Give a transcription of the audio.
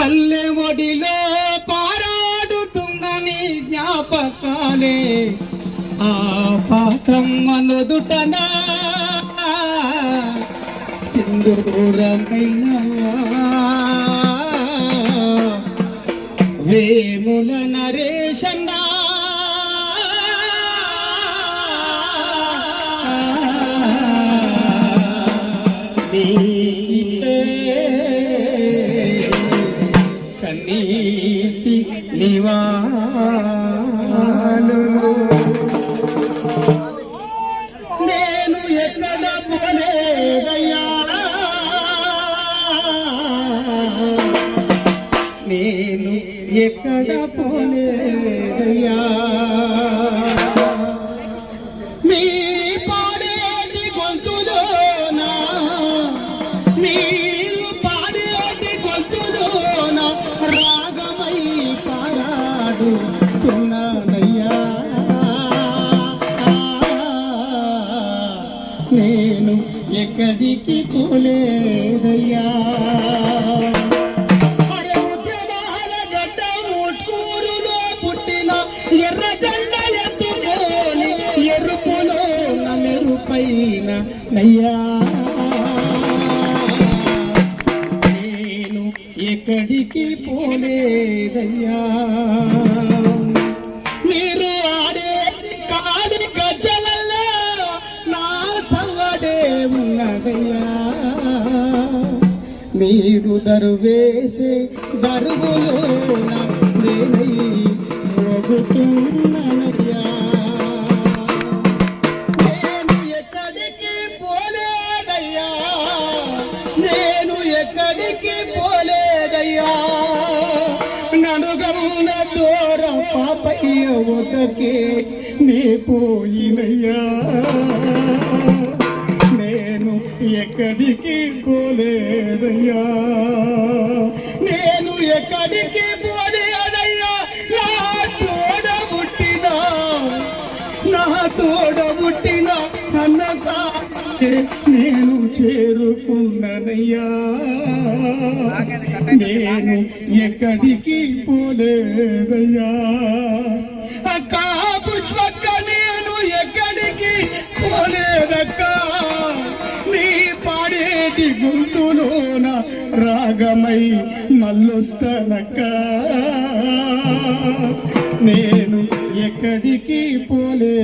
పల్లె ఒడిలో పారాడుతున్న నీ జ్ఞాపకాలే ఆ పాఠం అనుదుటనా సింధూరమైన వేముల నరేశన్నా కన్నీటి నివాళులు నేను ఎక్కడ పోలేదయ్యా నేను ఎక్కడ పోలేదయ్యా మీ పాడేటి గొంతులోనా మీరు పాడేటి గొంతులోనా రాగమై పారాడుతున్నానయ్యా నేను ఎక్కడికి పోలేదయ్యా ఎర్ర జెండ ఎత్తుకొని ఎరుపులో మెరుపైన నయ్యా నేను ఎక్కడికి పోలేదయ్యా మీరు ఆడే కాడి గజ్జలలో నా సవ్వడే ఉన్నదయ్యా మీరు దరువేసే దరువులో నేనై నేను ఎక్కడికి పోలేదయ్యా నేను ఎక్కడికి పోలేదయ్యా ననుగమున దూరం పాపయ్య ఒకకే నీ పోయినయ్యా నేను ఎక్కడికి పోలేదయ్యా నేను ఎక్కడికి పోలేదయ్యా నా తోడబుట్టిన అన్నగా నేను చేరుకున్ననయ్యా నేను ఎక్కడికి పోలేదయ్యా అక్క పుష్పక్క నేను ఎక్కడికి పోలేదక్క నీ పాడేటి గొంతులోన రాగమై మల్లొస్తానక్క నేను ఎక్కడికి పోలే